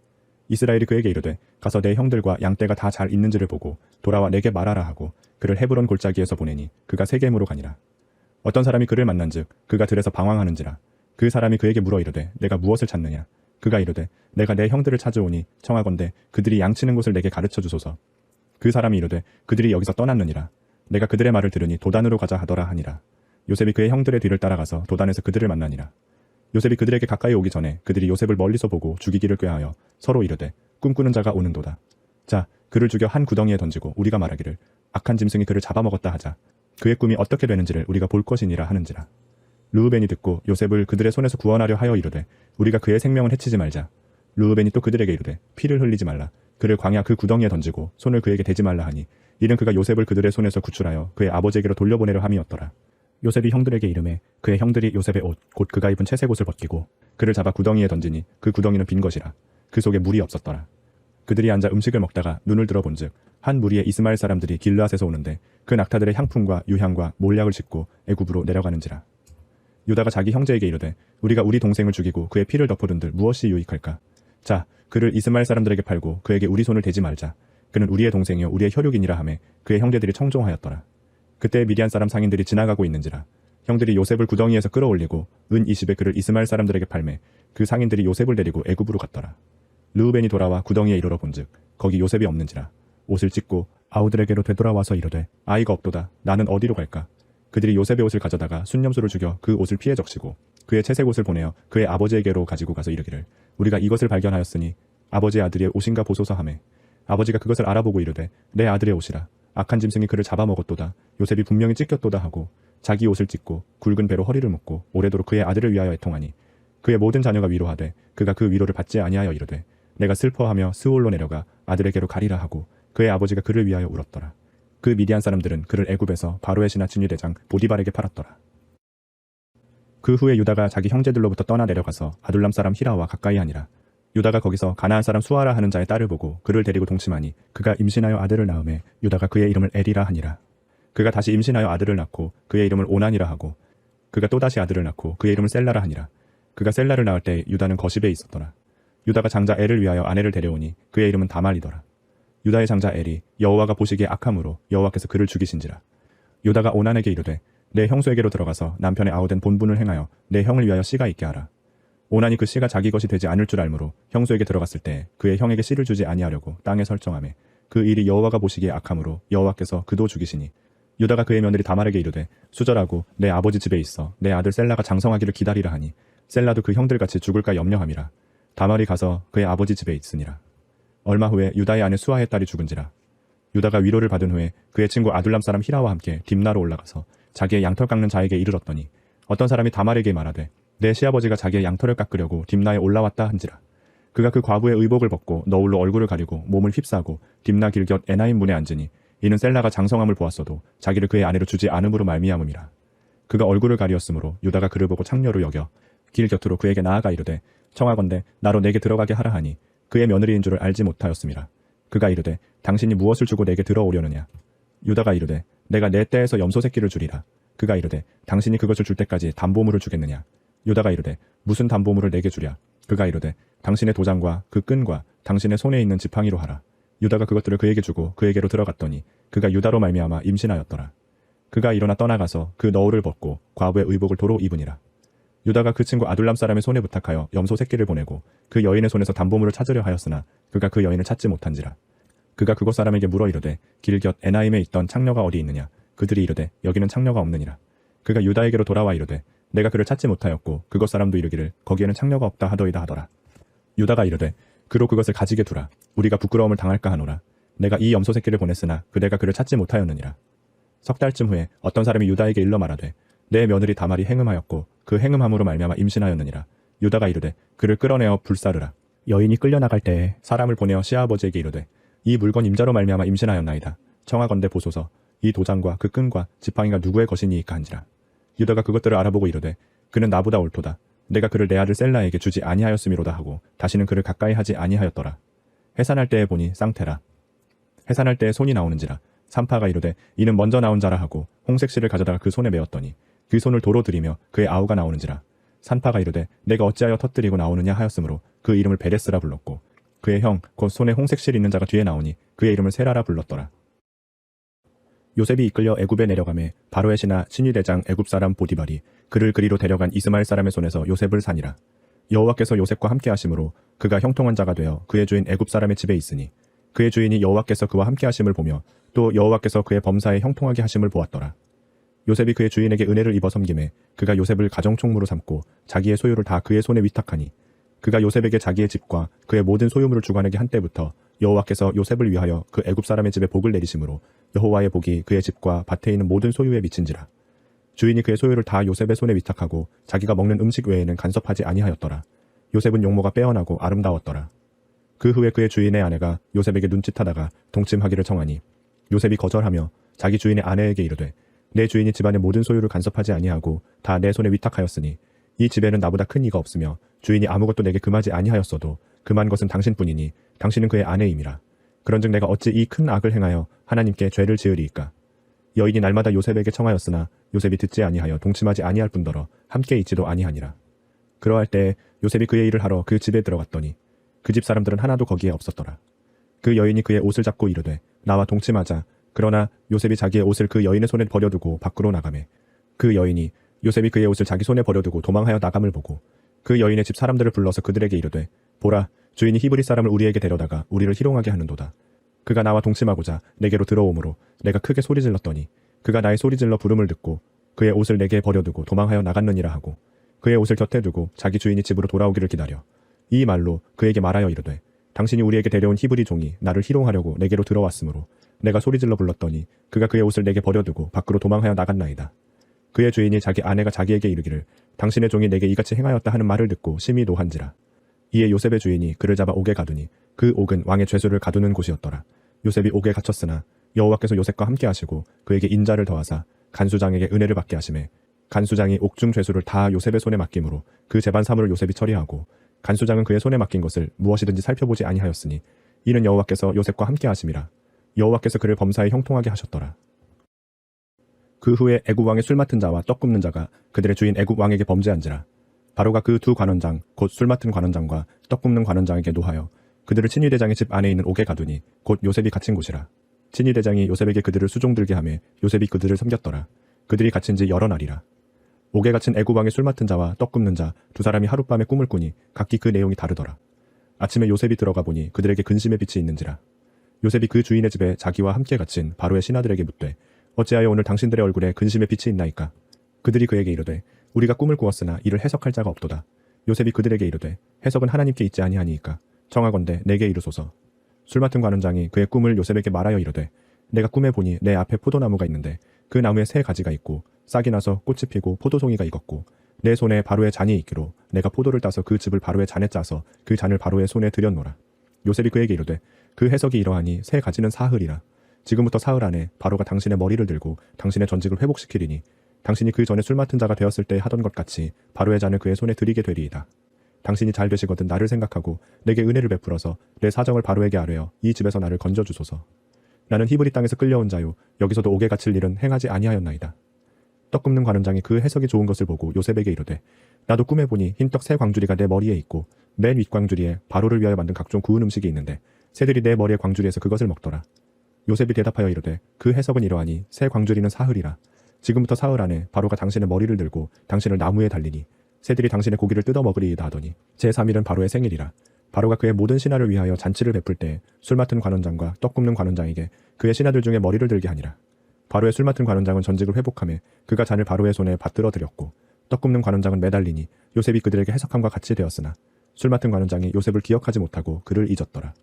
Speaker 1: 이스라엘이 그에게 이르되 가서 내 형들과 양떼가 다 잘 있는지를 보고 돌아와 내게 말하라 하고 그를 헤브론 골짜기에서 보내니 그가 세겜으로 가니라. 어떤 사람이 그를 만난즉 그가 들에서 방황하는지라. 그 사람이 그에게 물어 이르되 내가 무엇을 찾느냐. 그가 이르되 내가 내 형들을 찾아오니 청하건대 그들이 양치는 곳을 내게 가르쳐 주소서. 그 사람이 이르되 그들이 여기서 떠났느니라. 내가 그들의 말을 들으니 도단으로 가자 하더라 하니라. 요셉이 그의 형들의 뒤를 따라가서 도단에서 그들을 만나니라. 요셉이 그들에게 가까이 오기 전에 그들이 요셉을 멀리서 보고 죽이기를 꾀하여 서로 이르되 꿈꾸는 자가 오는도다. 자 그를 죽여 한 구덩이에 던지고 우리가 말하기를 악한 짐승이 그를 잡아먹었다 하자. 그의 꿈이 어떻게 되는지를 우리가 볼 것이니라 하는지라. 르우벤이 듣고 요셉을 그들의 손에서 구원하려 하여 이르되 우리가 그의 생명을 해치지 말자. 르우벤이 또 그들에게 이르되 피를 흘리지 말라. 그를 광야 그 구덩이에 던지고 손을 그에게 대지 말라 하니 이는 그가 요셉을 그들의 손에서 구출하여 그의 아버지에게로 돌려보내려 함이었더라. 요셉이 형들에게 이르매 그의 형들이 요셉의 옷 곧 그가 입은 채색 옷을 벗기고 그를 잡아 구덩이에 던지니 그 구덩이는 빈 것이라. 그 속에 물이 없었더라. 그들이 앉아 음식을 먹다가 눈을 들어본즉 한 무리의 이스마엘 사람들이 길르앗에서 오는데 그 낙타들의 향품과 유향과 몰약을 싣고 애굽으로 내려가는지라. 유다가 자기 형제에게 이르되 우리가 우리 동생을 죽이고 그의 피를 덮어둔들 무엇이 유익할까. 자 그를 이스마엘 사람들에게 팔고 그에게 우리 손을 대지 말자. 그는 우리의 동생이요 우리의 혈육이니라 하매 그의 형제들이 청종하였더라. 그때 미디안 사람 상인들이 지나가고 있는지라. 형들이 요셉을 구덩이에서 끌어올리고 은 20에 그를 이스마엘 사람들에게 팔매 그 상인들이 요셉을 데리고 애굽으로 갔더라. 르우벤이 돌아와 구덩이에 이르러 본즉 거기 요셉이 없는지라. 옷을 찢고 아우들에게로 되돌아와서 이르되 아이가 없도다. 나는 어디로 갈까. 그들이 요셉의 옷을 가져다가 순념수를 죽여 그 옷을 피해 적시고 그의 채색 옷을 보내어 그의 아버지에게로 가지고 가서 이르기를 우리가 이것을 발견하였으니 아버지의 아들의 옷인가 보소서 하매 아버지가 그것을 알아보고 이르되 내 아들의 옷이라. 악한 짐승이 그를 잡아먹었도다. 요셉이 분명히 찢겼도다 하고 자기 옷을 찢고 굵은 배로 허리를 묶고 오래도록 그의 아들을 위하여 애통하니 그의 모든 자녀가 위로하되 그가 그 위로를 받지 아니하여 이르되 내가 슬퍼하며 스올로 내려가 아들에게로 가리라 하고 그의 아버지가 그를 위하여 울었더라. 그 미디안 사람들은 그를 애굽에서 바로의 신하 진위대장 보디발에게 팔았더라. 그 후에 유다가 자기 형제들로부터 떠나 내려가서 아둘람 사람 히라와 가까이 하니라. 유다가 거기서 가나안 사람 수아라 하는 자의 딸을 보고 그를 데리고 동침하니 그가 임신하여 아들을 낳음에 유다가 그의 이름을 에리라 하니라. 그가 다시 임신하여 아들을 낳고 그의 이름을 오난이라 하고 그가 또다시 아들을 낳고 그의 이름을 셀라라 하니라. 그가 셀라를 낳을 때 유다는 거십에 있었더라. 유다가 장자 엘을 위하여 아내를 데려오니 그의 이름은 다말이더라. 유다의 장자 엘이 여호와가 보시기에 악함으로 여호와께서 그를 죽이신지라. 유다가 오난에게 이르되 내 형수에게로 들어가서 남편의 아우된 본분을 행하여 내 형을 위하여 씨가 있게 하라. 오난이 그 씨가 자기 것이 되지 않을 줄 알므로 형수에게 들어갔을 때 그의 형에게 씨를 주지 아니하려고 땅에 설정하매 그 일이 여호와가 보시기에 악함으로 여호와께서 그도 죽이시니 유다가 그의 며느리 다말에게 이르되 수절하고 내 아버지 집에 있어 내 아들 셀라가 장성하기를 기다리라 하니 셀라도 그 형들같이 죽을까 염려함이라. 다말이 가서 그의 아버지 집에 있으니라. 얼마 후에 유다의 아내 수아의 딸이 죽은지라. 유다가 위로를 받은 후에 그의 친구 아둘람 사람 히라와 함께 딥나로 올라가서 자기의 양털 깎는 자에게 이르렀더니 어떤 사람이 다말에게 말하되 내 시아버지가 자기의 양털을 깎으려고 딥나에 올라왔다 한지라. 그가 그 과부의 의복을 벗고 너울로 얼굴을 가리고 몸을 휩싸고 딥나 길곁 에나임 문에 앉으니 이는 셀라가 장성함을 보았어도 자기를 그의 아내로 주지 않음으로 말미암음이라. 그가 얼굴을 가리었으므로 유다가 그를 보고 창녀로 여겨 길 곁으로 그에게 나아가 이르되 청하건대 나로 내게 들어가게 하라 하니 그의 며느리인 줄을 알지 못하였음이라. 그가 이르되 당신이 무엇을 주고 내게 들어오려느냐. 유다가 이르되 내가 내 떼에서 염소 새끼를 주리라. 그가 이르되 당신이 그것을 줄 때까지 담보물을 주겠느냐. 유다가 이르되 무슨 담보물을 내게 주랴. 그가 이르되 당신의 도장과 그 끈과 당신의 손에 있는 지팡이로 하라. 유다가 그것들을 그에게 주고 그에게로 들어갔더니 그가 유다로 말미암아 임신하였더라. 그가 일어나 떠나가서 그 너울을 벗고 과부의 의복을 도로 입으니라. 유다가 그 친구 아둘람 사람의 손에 부탁하여 염소 새끼를 보내고 그 여인의 손에서 담보물을 찾으려 하였으나 그가 그 여인을 찾지 못한지라. 그가 그곳 사람에게 물어 이르되 길 곁 에나임에 있던 창녀가 어디 있느냐. 그들이 이르되 여기는 창녀가 없느니라. 그가 유다에게로 돌아와 이르되 내가 그를 찾지 못하였고 그곳 사람도 이르기를 거기에는 창녀가 없다 하더이다 하더라. 유다가 이르되 그로 그것을 가지게 두라. 우리가 부끄러움을 당할까 하노라. 내가 이 염소 새끼를 보냈으나 그대가 그를 찾지 못하였느니라. 석 달쯤 후에 어떤 사람이 유다에게 일러 말하되 내 며느리 다말이 행음하였고 그 행음함으로 말미암아 임신하였느니라. 유다가 이르되 그를 끌어내어 불사르라. 여인이 끌려나갈 때에 사람을 보내어 시아버지에게 이르되 이 물건 임자로 말미암아 임신하였나이다. 청하건대 보소서. 이 도장과 그 끈과 지팡이가 누구의 것이니이까 한지라. 유다가 그것들을 알아보고 이르되 그는 나보다 옳도다. 내가 그를 내 아들 셀라에게 주지 아니하였음이로다 하고 다시는 그를 가까이 하지 아니하였더라. 해산할 때에 보니 쌍태라. 해산할 때에 손이 나오는지라. 산파가 이르되 이는 먼저 나온 자라 하고 홍색 실을 가져다가 그 손에 메었더니 그 손을 도로 들이며 그의 아우가 나오는지라. 산파가 이르되 내가 어찌하여 터뜨리고 나오느냐 하였으므로 그 이름을 베레스라 불렀고 그의 형 곧 손에 홍색 실 있는 자가 뒤에 나오니 그의 이름을 세라라 불렀더라. 요셉이 이끌려 애굽에 내려가매 바로의 신하 친위대장 애굽 사람 보디발이 그를 그리로 데려간 이스마엘 사람의 손에서 요셉을 사니라. 여호와께서 요셉과 함께 하심으로 그가 형통한 자가 되어 그의 주인 애굽 사람의 집에 있으니 그의 주인이 여호와께서 그와 함께 하심을 보며 또 여호와께서 그의 범사에 형통하게 하심을 보았더라. 요셉이 그의 주인에게 은혜를 입어 섬김에 그가 요셉을 가정총무로 삼고 자기의 소유를 다 그의 손에 위탁하니 그가 요셉에게 자기의 집과 그의 모든 소유물을 주관하게 한 때부터 여호와께서 요셉을 위하여 그 애굽 사람의 집에 복을 내리심으로 여호와의 복이 그의 집과 밭에 있는 모든 소유에 미친지라. 주인이 그의 소유를 다 요셉의 손에 위탁하고 자기가 먹는 음식 외에는 간섭하지 아니하였더라. 요셉은 용모가 빼어나고 아름다웠더라. 그 후에 그의 주인의 아내가 요셉에게 눈짓하다가 동침하기를 청하니 요셉이 거절하며 자기 주인의 아내에게 이르되 내 주인이 집안의 모든 소유를 간섭하지 아니하고 다 내 손에 위탁하였으니 이 집에는 나보다 큰 이가 없으며 주인이 아무것도 내게 금하지 아니하였어도 금한 것은 당신뿐이니 당신은 그의 아내임이라. 그런즉 내가 어찌 이 큰 악을 행하여 하나님께 죄를 지으리이까. 여인이 날마다 요셉에게 청하였으나 요셉이 듣지 아니하여 동침하지 아니할 뿐더러 함께 있지도 아니하니라. 그러할 때 요셉이 그의 일을 하러 그 집에 들어갔더니 그 집 사람들은 하나도 거기에 없었더라. 그 여인이 그의 옷을 잡고 이르되 나와 동침하자. 그러나 요셉이 자기의 옷을 그 여인의 손에 버려두고 밖으로 나가매 그 여인이 요셉이 그의 옷을 자기 손에 버려두고 도망하여 나감을 보고 그 여인의 집 사람들을 불러서 그들에게 이르되 보라 주인이 히브리 사람을 우리에게 데려다가 우리를 희롱하게 하는도다. 그가 나와 동침하고자 내게로 들어오므로 내가 크게 소리질렀더니 그가 나의 소리질러 부름을 듣고 그의 옷을 내게 버려두고 도망하여 나갔느니라 하고 그의 옷을 곁에 두고 자기 주인이 집으로 돌아오기를 기다려 이 말로 그에게 말하여 이르되 당신이 우리에게 데려온 히브리 종이 나를 희롱하려고 내게로 들어왔으므로 내가 소리질러 불렀더니 그가 그의 옷을 내게 버려두고 밖으로 도망하여 나갔나이다. 그의 주인이 자기 아내가 자기에게 이르기를 당신의 종이 내게 이같이 행하였다 하는 말을 듣고 심히 노한지라. 이에 요셉의 주인이 그를 잡아 옥에 가두니 그 옥은 왕의 죄수를 가두는 곳이었더라. 요셉이 옥에 갇혔으나 여호와께서 요셉과 함께 하시고 그에게 인자를 더하사 간수장에게 은혜를 받게 하시매 간수장이 옥중 죄수를 다 요셉의 손에 맡김으로 그 재반 사물을 요셉이 처리하고 간수장은 그의 손에 맡긴 것을 무엇이든지 살펴보지 아니하였으니 이는 여호와께서 요셉과 함께 하심이라. 여호와께서 그를 범사에 형통하게 하셨더라. 그 후에 애굽 왕의 술 맡은 자와 떡 굽는 자가 그들의 주인 애굽 왕에게 범죄한지라. 바로가 그 두 관원장 곧 술 맡은 관원장과 떡 굽는 관원장에게 노하여 그들을 친위대장의 집 안에 있는 옥에 가두니 곧 요셉이 갇힌 곳이라. 친위대장이 요셉에게 그들을 수종들게 하매 요셉이 그들을 섬겼더라. 그들이 갇힌 지 여러 날이라. 옥에 갇힌 애굽 왕의 술 맡은 자와 떡 굽는 자 두 사람이 하룻밤에 꿈을 꾸니 각기 그 내용이 다르더라. 아침에 요셉이 들어가 보니 그들에게 근심의 빛이 있는지라. 요셉이 그 주인의 집에 자기와 함께 갇힌 바로의 신하들에게 묻되 어찌하여 오늘 당신들의 얼굴에 근심의 빛이 있나이까? 그들이 그에게 이르되 우리가 꿈을 꾸었으나 이를 해석할 자가 없도다. 요셉이 그들에게 이르되 해석은 하나님께 있지 아니하니이까 청하건대 내게 이르소서. 술 맡은 관원장이 그의 꿈을 요셉에게 말하여 이르되 내가 꿈에 보니 내 앞에 포도나무가 있는데 그 나무에 세 가지가 있고 싹이 나서 꽃이 피고 포도송이가 익었고 내 손에 바로의 잔이 있기로 내가 포도를 따서 그 즙을 바로의 잔에 짜서 그 잔을 바로의 손에 들였노라. 요셉이 그에게 이르되 그 해석이 이러하니 세 가지는 사흘이라. 지금부터 사흘 안에 바로가 당신의 머리를 들고 당신의 전직을 회복시키리니 당신이 그 전에 술 맡은 자가 되었을 때 하던 것 같이 바로의 잔을 그의 손에 드리게 되리이다. 당신이 잘 되시거든 나를 생각하고 내게 은혜를 베풀어서 내 사정을 바로에게 아뢰어 이 집에서 나를 건져주소서. 나는 히브리 땅에서 끌려온 자요 여기서도 옥에 갇힐 일은 행하지 아니하였나이다. 떡 굽는 관원장이 그 해석이 좋은 것을 보고 요셉에게 이르되 나도 꿈에 보니 흰떡 세 광주리가 내 머리에 있고 맨 윗광주리에 바로를 위하여 만든 각종 구운 음식이 있는데 새들이 내 머리의 광주리에서 그것을 먹더라. 요셉이 대답하여 이르되 그 해석은 이러하니 새 광주리는 사흘이라. 지금부터 사흘 안에 바로가 당신의 머리를 들고 당신을 나무에 달리니 새들이 당신의 고기를 뜯어 먹으리이다 하더니 제3일은 바로의 생일이라. 바로가 그의 모든 신하를 위하여 잔치를 베풀 때 술 맡은 관원장과 떡 굽는 관원장에게 그의 신하들 중에 머리를 들게 하니라. 바로의 술 맡은 관원장은 전직을 회복하며 그가 잔을 바로의 손에 받들어 드렸고 떡 굽는 관원장은 매달리니 요셉이 그들에게 해석함과 같이 되었으나 술 맡은 관원장이 요셉을 기억하지 못하고 그를 잊었더라.